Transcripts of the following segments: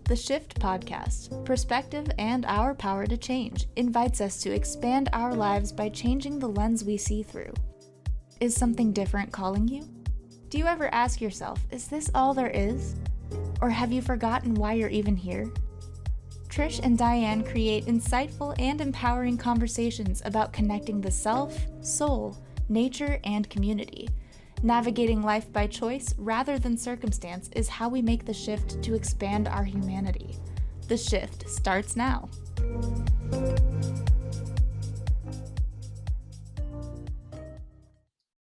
The Shift podcast, Perspective and Our Power to Change, invites us to expand our lives by changing the lens we see through. Is something different calling you? Do you ever ask yourself, is this all there is? Or have you forgotten why you're even here? Trish and Diane create insightful and empowering conversations about connecting the self, soul, nature, and community. Navigating life by choice rather than circumstance is how we make the shift to expand our humanity. The shift starts now.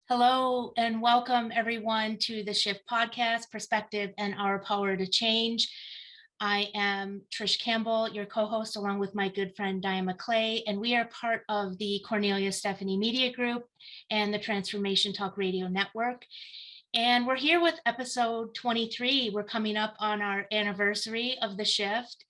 Hello and welcome everyone to the Shift podcast, Perspective and Our Power to Change. I am Trish Campbell, your co-host, along with my good friend Diane McClay, and we are part of the Cornelia Stephanie Media Group and the Transformation Talk Radio Network. And we're here with episode 23. We're coming up on our anniversary of the Shift,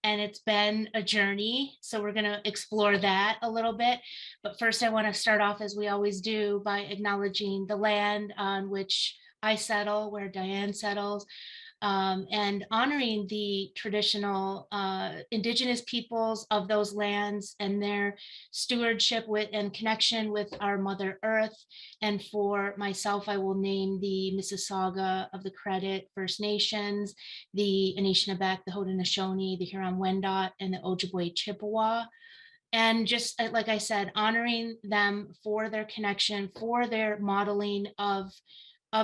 and it's been a journey. So we're going to explore that a little bit. But first, I want to start off, as we always do, by acknowledging the land on which I settle, where Diane settles, and honoring the traditional indigenous peoples of those lands and their stewardship with and connection with our Mother Earth. And for myself, I will name the Mississauga of the Credit First Nations, the Anishinaabe, the Haudenosaunee, the Huron-Wendat, and the Ojibwe Chippewa. And just like I said, honoring them for their connection, for their modeling of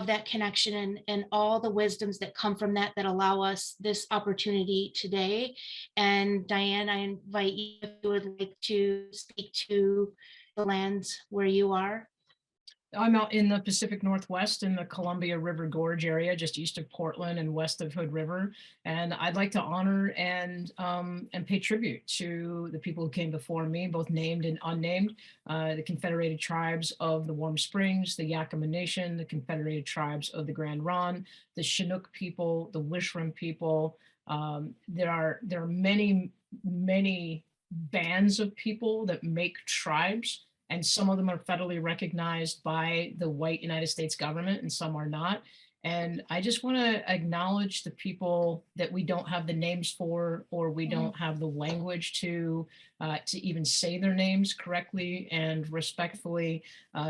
that connection and all the wisdoms that come from that allow us this opportunity today. And Diane, I invite you, if you would like to speak to the lands where you are. I'm out in the Pacific Northwest in the Columbia River Gorge area, just east of Portland and west of Hood River. And I'd like to honor and pay tribute to the people who came before me, both named and unnamed, the Confederated Tribes of the Warm Springs, the Yakama Nation, the Confederated Tribes of the Grand Ronde, the Chinook people, the Wishram people. There are many bands of people that make tribes, and some of them are federally recognized by the white United States government and some are not. And I just want to acknowledge the people that we don't have the names for, or we don't have the language to even say their names correctly and respectfully.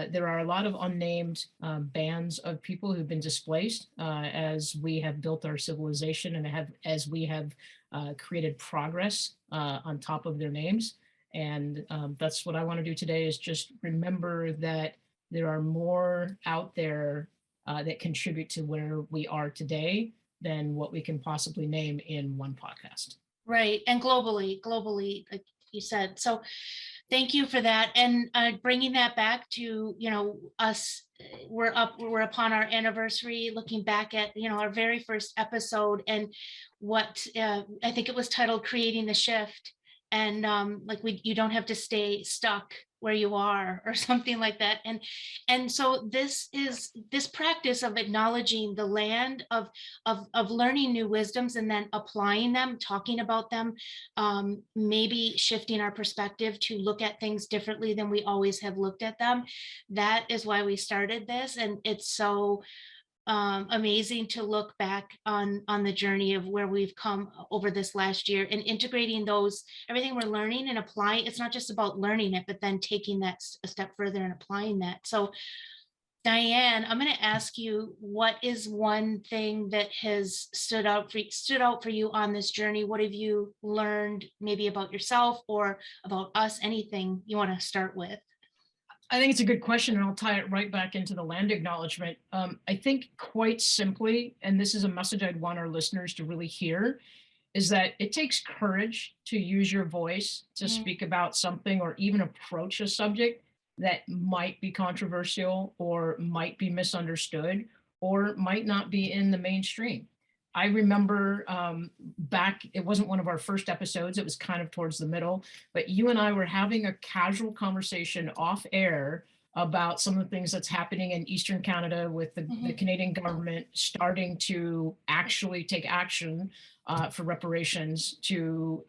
There are a lot of unnamed bands of people who've been displaced as we have built our civilization and as we have created progress on top of their names. And that's what I want to do today, is just remember that there are more out there that contribute to where we are today than what we can possibly name in one podcast. Right. And globally, like you said. So thank you for that. And bringing that back to, us, we're upon our anniversary, looking back at, our very first episode, and what I think it was titled Creating the Shift. And you don't have to stay stuck where you are, or something like that. And so this practice of acknowledging the land, of learning new wisdoms and then applying them, talking about them, maybe shifting our perspective to look at things differently than we always have looked at them. That is why we started this. And it's so amazing to look back on the journey of where we've come over this last year, and integrating everything we're learning and applying. It's not just about learning it, but then taking that a step further and applying that. So Diane, I'm going to ask you, what is one thing that has stood out for you on this journey? What have you learned, maybe about yourself or about us? Anything you want to start with? I think it's a good question, and I'll tie it right back into the land acknowledgement. I think quite simply, and this is a message I'd want our listeners to really hear, is that it takes courage to use your voice to speak about something, or even approach a subject that might be controversial or might be misunderstood or might not be in the mainstream. I remember back, it wasn't one of our first episodes, it was kind of towards the middle, but you and I were having a casual conversation off air about some of the things that's happening in Eastern Canada with the Canadian government starting to actually take action for reparations to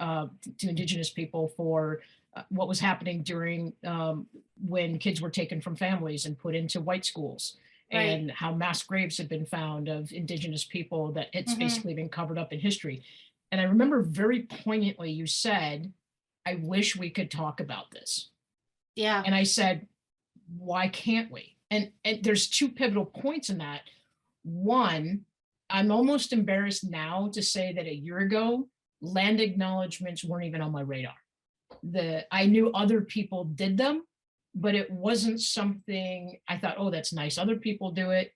Indigenous people for what was happening during when kids were taken from families and put into white schools. And how mass graves had been found of Indigenous people that it's basically been covered up in history. And I remember very poignantly, you said, I wish we could talk about this. Yeah. And I said, why can't we? And there's two pivotal points in that. One, I'm almost embarrassed now to say that a year ago, land acknowledgements weren't even on my radar. I knew other people did them, but it wasn't something I thought, oh, that's nice. Other people do it.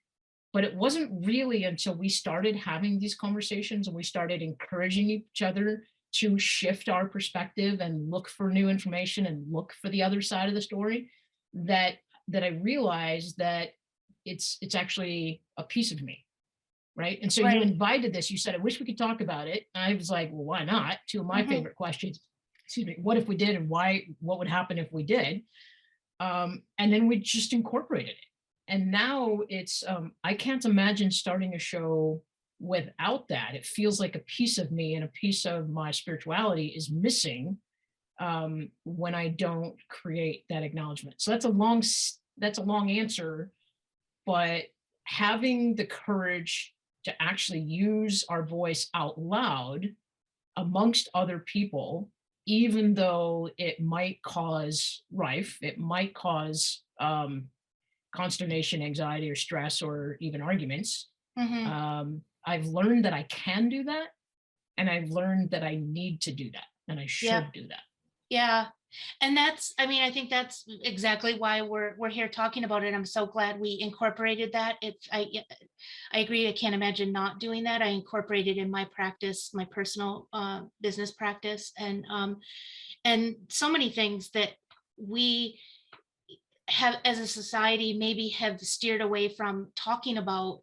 But it wasn't really until we started having these conversations and we started encouraging each other to shift our perspective and look for new information and look for the other side of the story that I realized that it's actually a piece of me. Right. And so you Right. invited this, you said, I wish we could talk about it. And I was like, well, why not? Two of my favorite questions. Excuse me, what if we did, and what would happen if we did? And then we just incorporated it. And now it's, I can't imagine starting a show without that. It feels like a piece of me and a piece of my spirituality is missing when I don't create that acknowledgement. So that's a long answer, but having the courage to actually use our voice out loud amongst other people, even though it might cause rife, it might cause consternation, anxiety, or stress, or even arguments. I've learned that I can do that, and I've learned that I need to do that, and I should do that. Yeah. And that's, I mean, I think that's exactly why we're here talking about it. I'm so glad we incorporated that. I agree. I can't imagine not doing that. I incorporated in my practice, my personal business practice, and so many things that we have as a society maybe have steered away from talking about.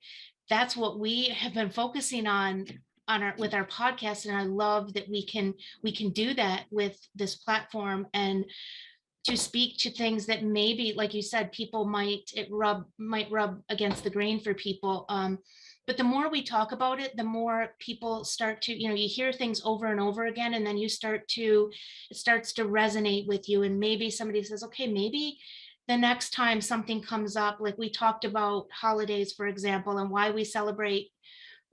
That's what we have been focusing on with our podcast, and I love that we can do that with this platform, and to speak to things that maybe, like you said, people might rub against the grain for people. But the more we talk about it, the more people start to, you hear things over and over again, and then it starts to resonate with you. And maybe somebody says, okay, maybe the next time something comes up, like we talked about holidays, for example, and why we celebrate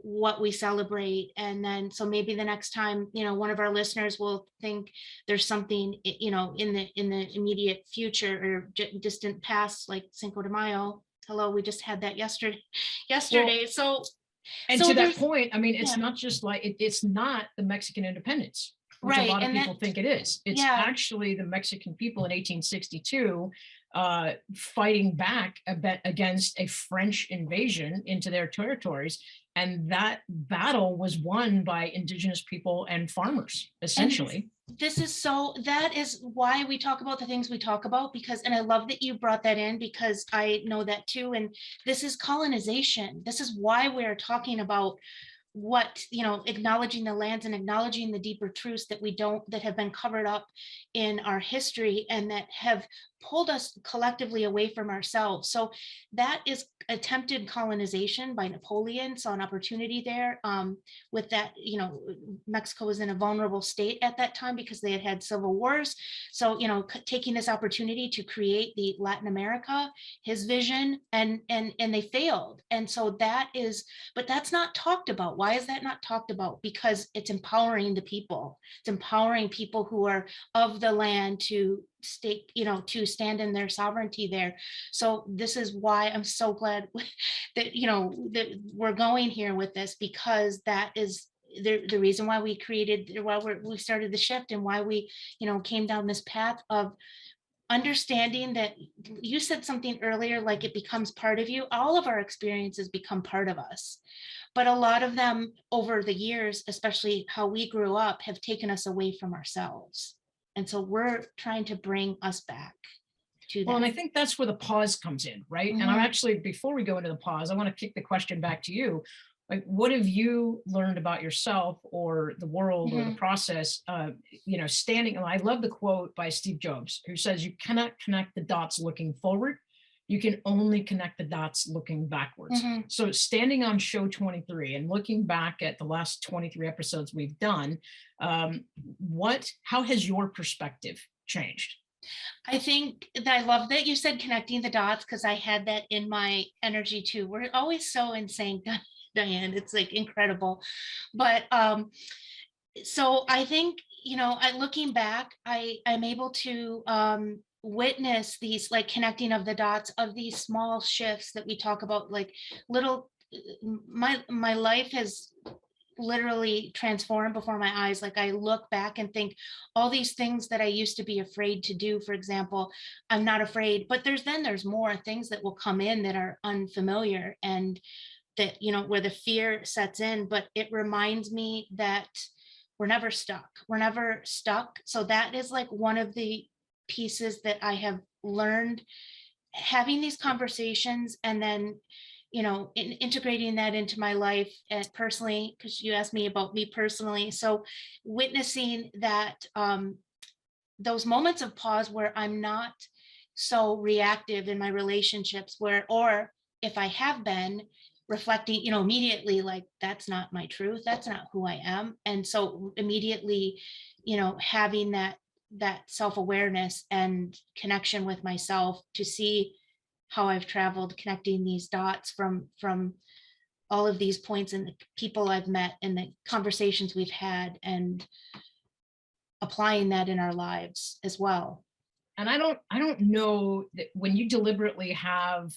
what we celebrate. And then, so maybe the next time, one of our listeners will think there's something, in the immediate future or distant past, like Cinco de Mayo. Hello, we just had that yesterday. Well, and so to that point, I mean, it's yeah. not just like, it's not the Mexican independence, which Right. a lot of people think it is. It's actually the Mexican people in 1862 fighting back against a French invasion into their territories. And that battle was won by indigenous people and farmers, essentially. And that is why we talk about the things we talk about, and I love that you brought that in, because I know that too. And this is colonization. This is why we're talking about acknowledging the lands and acknowledging the deeper truths that have been covered up in our history and that have pulled us collectively away from ourselves. So that is attempted colonization by Napoleon. Saw an opportunity there with that. Mexico was in a vulnerable state at that time because they had civil wars. So, taking this opportunity to create the Latin America, his vision, and they failed. And so but that's not talked about. Why is that not talked about? Because it's empowering the people. It's empowering people who are of the land to to stand in their sovereignty there. So this is why I'm so glad that that we're going here with this, because that is the reason why we started the shift, and why we came down this path of understanding that. You said something earlier, like it becomes part of you. All of our experiences become part of us, but a lot of them over the years, especially how we grew up, have taken us away from ourselves. And so we're trying to bring us back to that. Well, and I think that's where the pause comes in, right? And I'm actually, before we go into the pause, I want to kick the question back to you. Like, what have you learned about yourself or the world or the process? Standing, and I love the quote by Steve Jobs, who says, you cannot connect the dots looking forward. You can only connect the dots looking backwards. So standing on show 23 and looking back at the last 23 episodes we've done, how has your perspective changed? I think that I love that you said connecting the dots, because I had that in my energy too. We're always so in sync, Diane. It's like incredible. But So I think, looking back, I'm able to witness these, like, connecting of the dots of these small shifts that we talk about, like little. My life has literally transformed before my eyes. Like, I look back and think all these things that I used to be afraid to do, for example, I'm not afraid, but there's more things that will come in that are unfamiliar, and that, where the fear sets in. But it reminds me that we're never stuck. So that is like one of the pieces that I have learned, having these conversations, and then, integrating that into my life and personally, because you asked me about me personally. So witnessing that, those moments of pause where I'm not so reactive in my relationships, where, or if I have been reflecting, immediately, like, that's not my truth, that's not who I am. And so immediately, having that self-awareness and connection with myself to see how I've traveled, connecting these dots from all of these points and the people I've met and the conversations we've had, and applying that in our lives as well. And I don't know that when you deliberately have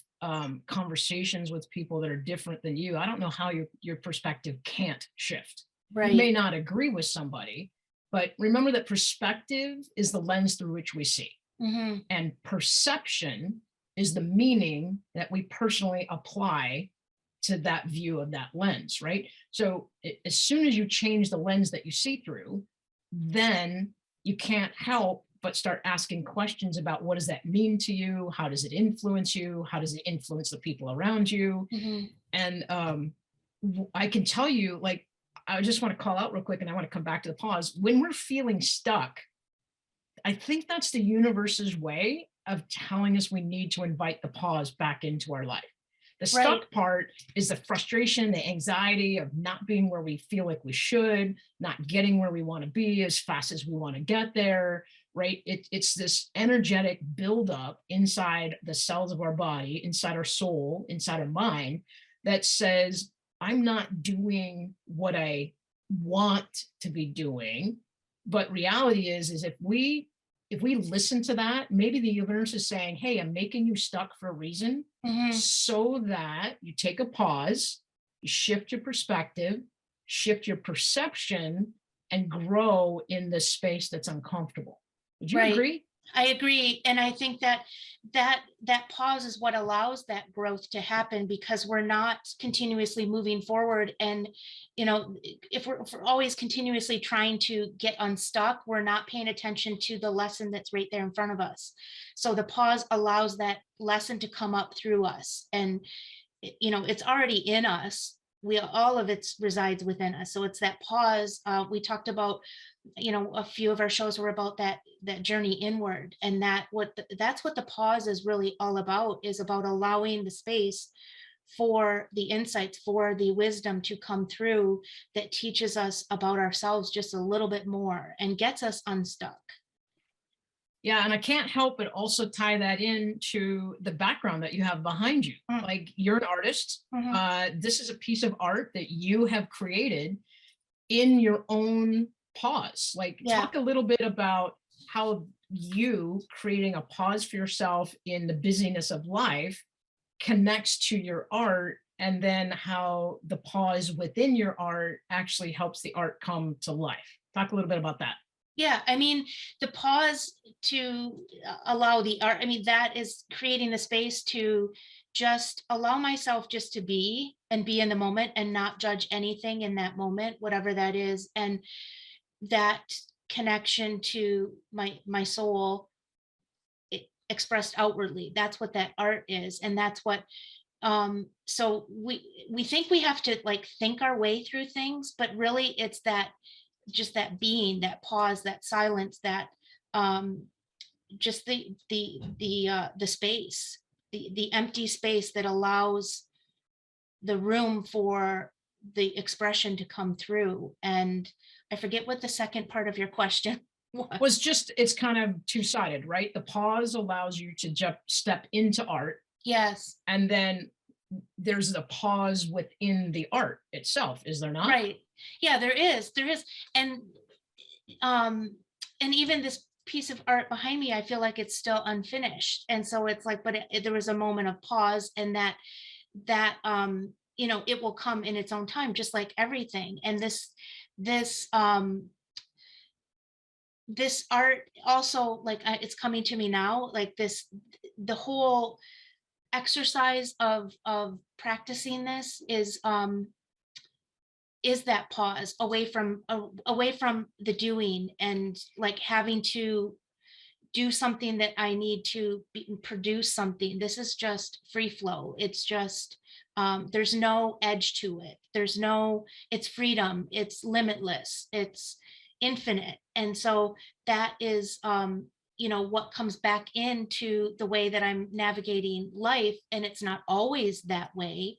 conversations with people that are different than you, I don't know how your perspective can't shift. You may Right. not agree with somebody, but remember that perspective is the lens through which we see, Hmm. and perception is the meaning that we personally apply to that view of that lens, right? So as soon as you change the lens that you see through, then you can't help but start asking questions about, what does that mean to you? How does it influence you? How does it influence the people around you? Hmm. And I can tell you, like, I just want to call out real quick, and I want to come back to the pause. When we're feeling stuck, I think that's the universe's way of telling us we need to invite the pause back into our life. The Right. stuck part is the frustration, the anxiety of not being where we feel like we should, not getting where we want to be as fast as we want to get there, right? It's this energetic buildup inside the cells of our body, inside our soul, inside our mind, that says, I'm not doing what I want to be doing. But reality is if we listen to that, maybe the universe is saying, hey, I'm making you stuck for a reason, Hmm. so that you take a pause, you shift your perspective, shift your perception, and grow in this space that's uncomfortable. Would you Right. agree? I agree. And I think that pause is what allows that growth to happen, because we're not continuously moving forward. And, if we're always continuously trying to get unstuck, we're not paying attention to the lesson that's right there in front of us. So the pause allows that lesson to come up through us. And it's already in us. All of it resides within us. So it's that pause. We talked about, a few of our shows were about that journey inward, and that's what the pause is really all about, is about allowing the space for the insights, for the wisdom to come through, that teaches us about ourselves just a little bit more and gets us unstuck. Yeah, and I can't help but also tie that into the background that you have behind you. Mm. Like, you're an artist. Mhm. This is a piece of art that you have created in your own pause. Like, Yeah. talk a little bit about how you creating a pause for yourself in the busyness of life connects to your art, and then how the pause within your art actually helps the art come to life. Talk a little bit about that. Yeah, I mean, the pause to allow the art, I mean, that is creating the space to just allow myself just to be and be in the moment and not judge anything in that moment, whatever that is. And that connection to my soul, expressed outwardly. That's what that art is. And that's what, so we think we have to, like, think our way through things, but really it's that, just that being, that pause, that silence, that, um just the space, the empty space that allows the room for the expression to come through. And I forget what the second part of your question was. Was just, it's kind of two-sided, right? The pause allows you to jump step into art, Yes. and then there's the pause within the art itself, is there not? Right. Yeah, there is. And and even this piece of art behind me, I feel like it's still unfinished. And so it's like, but there was a moment of pause, and that it will come in its own time, just like everything. And this this art also, like, it's coming to me now, like the whole exercise of practicing this is that pause away from the doing, and like having to do something that I need to produce something. This is just free flow. It's just there's no edge to it. It's freedom. It's limitless. It's infinite. And so that is what comes back into the way that I'm navigating life. And it's not always that way.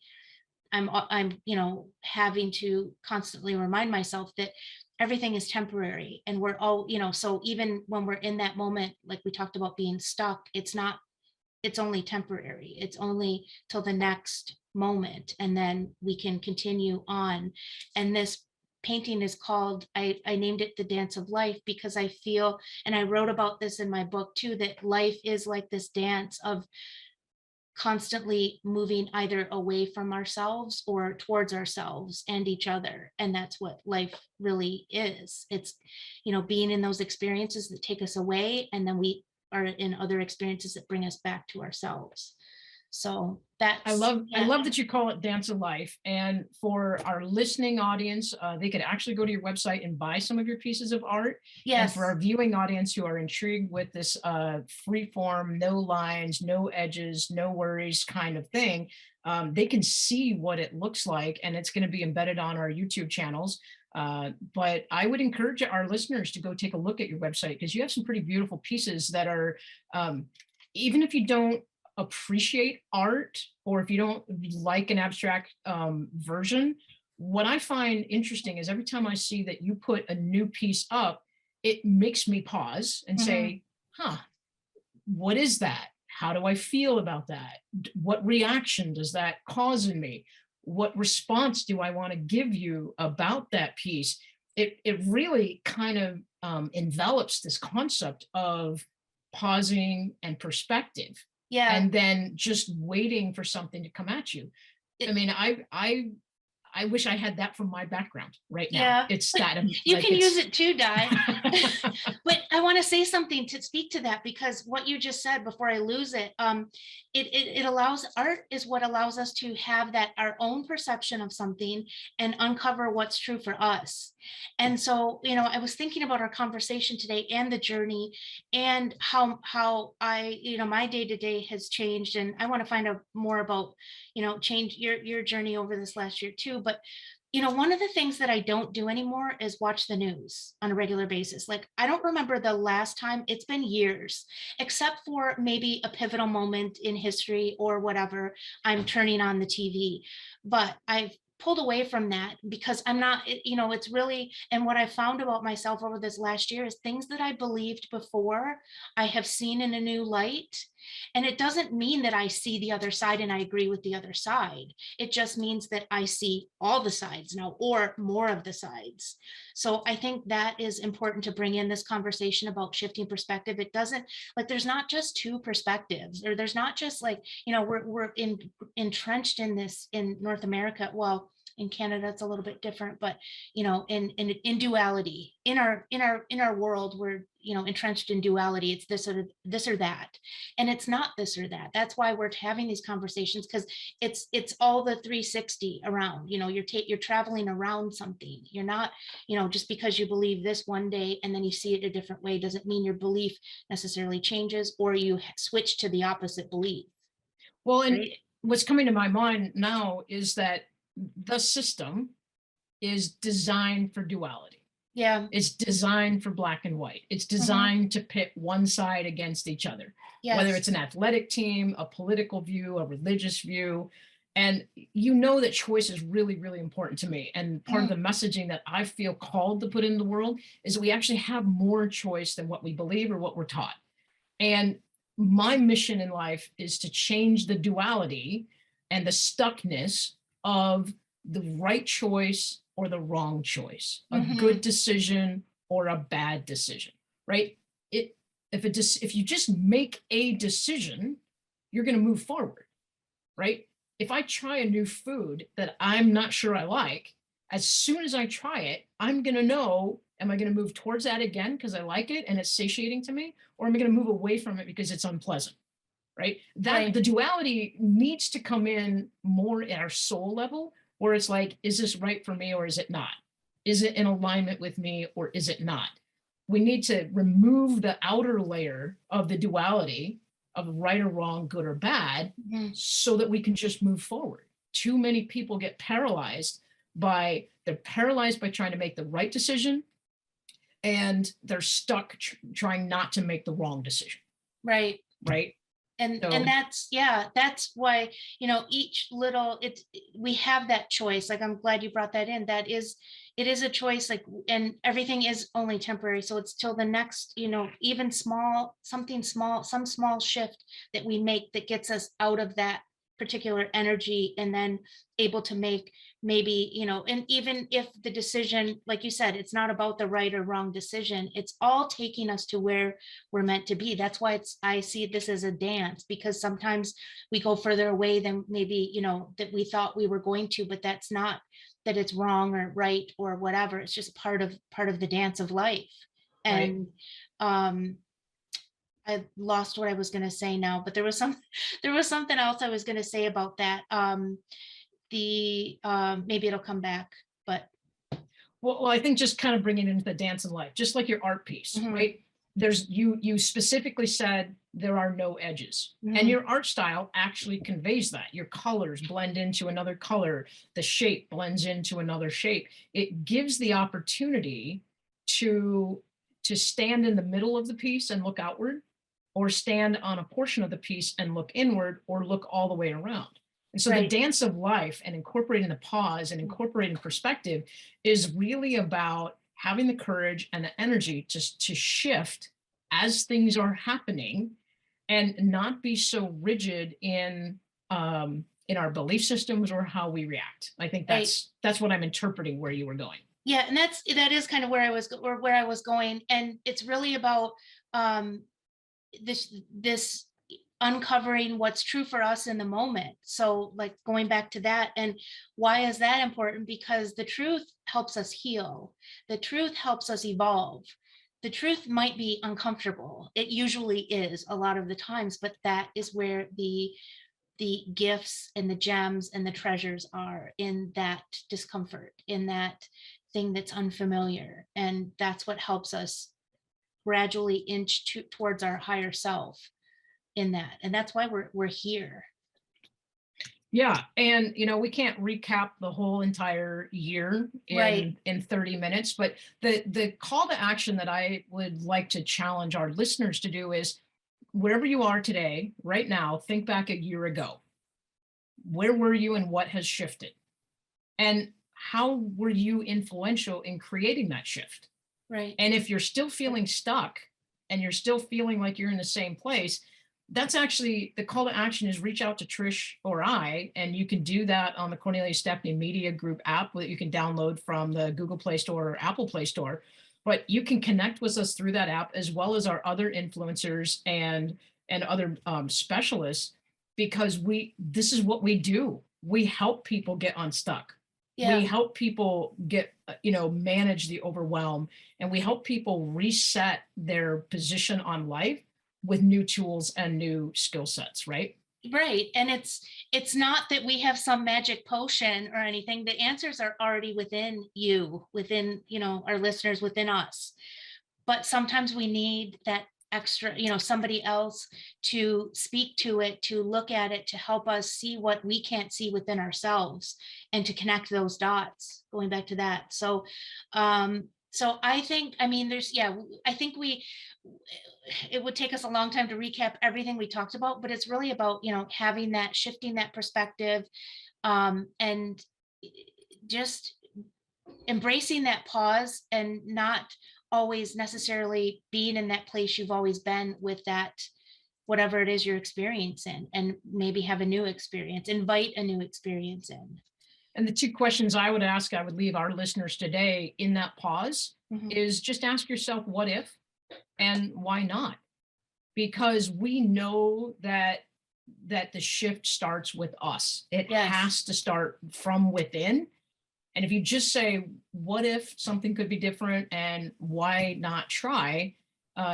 I'm having to constantly remind myself that everything is temporary, and we're all, so even when we're in that moment, like we talked about being stuck, it's only temporary. It's only till the next moment, and then we can continue on. And this painting is called, I named it The Dance of Life, because I feel, and I wrote about this in my book too, that life is like this dance of constantly moving either away from ourselves or towards ourselves and each other. And that's what life really is. It's being in those experiences that take us away, and then we are in other experiences that bring us back to ourselves. So I love that you call it Dance of Life. And for our listening audience, they could actually go to your website and buy some of your pieces of art. Yes. And for our viewing audience who are intrigued with this free form, no lines, no edges, no worries kind of thing, they can see what it looks like, and it's going to be embedded on our YouTube channels. But I would encourage our listeners to go take a look at your website, because you have some pretty beautiful pieces that are, even if you don't appreciate art, or if you don't like an abstract version, what I find interesting is every time I see that you put a new piece up, it makes me pause and say, what is that? How do I feel about that? What reaction does that cause in me? What response do I want to give you about that piece? It really kind of envelops this concept of pausing and perspective. Yeah. And then just waiting for something to come at you. I mean, I wish I had that from my background right now. Yeah. It's that you can use it too, Di. But I want to say something to speak to that, because what you just said before I lose it, it allows, art is what allows us to have that our own perception of something and uncover what's true for us. And so, I was thinking about our conversation today and the journey, and how I, my day-to-day has changed. And I want to find out more about, change your journey over this last year too. But one of the things that I don't do anymore is watch the news on a regular basis. Like, I don't remember the last time, it's been years, except for maybe a pivotal moment in history or whatever, I'm turning on the TV. But I've pulled away from that, because I'm not, it's really, and what I found about myself over this last year is things that I believed before, I have seen in a new light. And it doesn't mean that I see the other side and I agree with the other side. It just means that I see all the sides now, or more of the sides. So I think that is important to bring in this conversation about shifting perspective. It doesn't, like, there's not just two perspectives, or there's not just like, we're entrenched in this in North America. Well, in Canada, it's a little bit different, but in duality, in our world, we're entrenched in duality. It's this or that, and it's not this or that. That's why we're having these conversations, because it's all the 360 around. You're traveling around something. You're not, just because you believe this one day and then you see it a different way doesn't mean your belief necessarily changes, or you switch to the opposite belief. Well, and what's coming to my mind now is that the system is designed for duality. Yeah. It's designed for black and white. It's designed to pit one side against each other, whether it's an athletic team, a political view, a religious view. And that choice is really, really important to me. And part of the messaging that I feel called to put in the world is that we actually have more choice than what we believe or what we're taught. And my mission in life is to change the duality and the stuckness of the right choice or the wrong choice, a Mhm. good decision or a bad decision, right? If you just make a decision, you're going to move forward, right? If I try a new food that I'm not sure I like, as soon as I try it, I'm going to know, am I going to move towards that again because I like it and it's satiating to me, or am I going to move away from it because it's unpleasant? Right? That Right. the duality needs to come in more at our soul level, where it's like, is this right for me or is it not? Is it in alignment with me or is it not? We need to remove the outer layer of the duality of right or wrong, good or bad, Mhm. so that we can just move forward. Too many people get paralyzed they're paralyzed by trying to make the right decision, and they're stuck trying not to make the wrong decision. Right. Right. And that's why, each little, we have that choice. Like, I'm glad you brought that in. It is a choice, like, and everything is only temporary, so it's till the next, even some small shift that we make that gets us out of that particular energy, and then able to make, maybe, and even if the decision, like you said, it's not about the right or wrong decision, it's all taking us to where we're meant to be. That's why I see this as a dance, because sometimes we go further away than maybe, that we thought we were going to, but that's not that it's wrong or right or whatever. It's just part of the dance of life. Right. And I lost what I was going to say now, but there was something else I was going to say about that. The maybe it'll come back, but Well, I think just kind of bringing it into the dance of life, just like your art piece, mhm, right? You specifically said there are no edges, and mhm, your art style actually conveys that. Your colors blend into another color, the shape blends into another shape. It gives the opportunity to stand in the middle of the piece and look outward, or stand on a portion of the piece and look inward, or look all the way around. And so the right, dance of life and incorporating the pause and incorporating perspective is really about having the courage and the energy to shift as things are happening, and not be so rigid in our belief systems or how we react. I think right. that's what I'm interpreting where you were going. Yeah, and that is kind of where I was going, and it's really about um this uncovering what's true for us in the moment. So, like, going back to that, and why is that important? Because the truth helps us heal. The truth helps us evolve. The truth might be uncomfortable. It usually is a lot of the times, but that is where the gifts and the gems and the treasures are, in that discomfort, in that thing that's unfamiliar. And that's what helps us gradually inch towards our higher self in that. And that's why we're here. Yeah, and we can't recap the whole entire year Right. in 30 minutes, but the call to action that I would like to challenge our listeners to do is, wherever you are today, right now, think back a year ago. Where were you and what has shifted? And how were you influential in creating that shift? Right. And if you're still feeling stuck and you're still feeling like you're in the same place, that's actually the call to action, is reach out to Trish or I, and you can do that on the Cornelia Stephanie Media Group app that you can download from the Google Play Store or Apple Play Store. But you can connect with us through that app, as well as our other influencers and other specialists, because this is what we do. We help people get unstuck. We Yeah. help people get manage the overwhelm, and we help people reset their position on life with new tools and new skill sets, right? Right. And it's not that we have some magic potion or anything. The answers are already within you, within, our listeners, within us. But sometimes we need that extra, somebody else to speak to it, to look at it, to help us see what we can't see within ourselves, and to connect those dots, going back to that. So I think, I mean, I think it would take us a long time to recap everything we talked about, but it's really about, having that, shifting that perspective, and just embracing that pause, and not always necessarily being in that place you've always been with, that whatever it is you're experiencing, and maybe have a new experience, invite a new experience in. And the two questions I would ask, I would leave our listeners today in that pause, is just ask yourself, what if and why not? Because we know that the shift starts with us. It has to start from within. And if you just say, what if something could be different and why not try?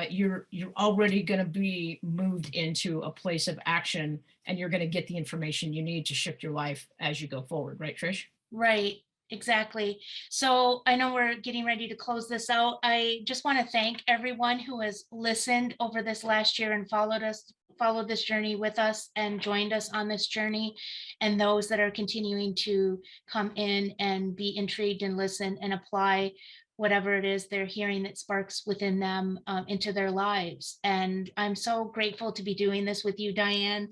You're already going to be moved into a place of action, and you're going to get the information you need to shift your life as you go forward. Right, Trish? Right. Exactly. So I know we're getting ready to close this out. I just want to thank everyone who has listened over this last year and followed this journey with us and joined us on this journey, and those that are continuing to come in and be intrigued and listen and apply whatever it is they're hearing that sparks within them into their lives. And I'm so grateful to be doing this with you, Diane,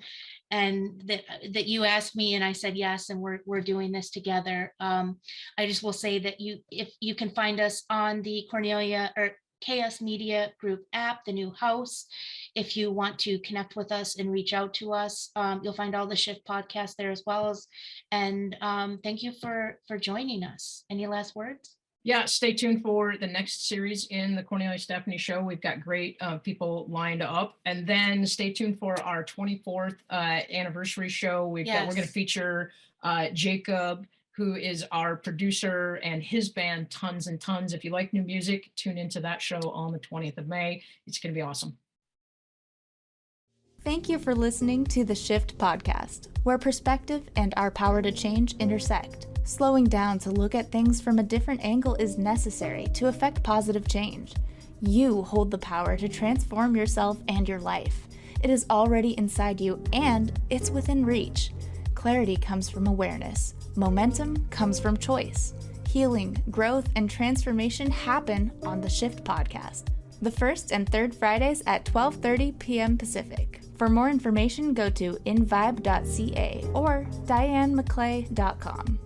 and that you asked me and I said yes, and we're doing this together. I just will say that if you can find us on the Cornelia or KS Media Group app, the new house. If you want to connect with us and reach out to us, you'll find all the Shift podcasts there as well. And thank you for joining us. Any last words? Yeah, stay tuned for the next series in the Cornelia Stephanie Show. We've got great people lined up. And then stay tuned for our 24th anniversary show. We're going to feature Jacob, who is our producer, and his band Tons and Tons. If you like new music, tune into that show on the 20th of May. It's going to be awesome. Thank you for listening to the Shift podcast, where perspective and our power to change intersect. Slowing down to look at things from a different angle is necessary to effect positive change. You hold the power to transform yourself and your life. It is already inside you, and it's within reach. Clarity comes from awareness. Momentum comes from choice. Healing, growth, and transformation happen on the Shift podcast, the first and third Fridays at 12:30 p.m. Pacific. For more information, go to invibe.ca or dianemcclay.com.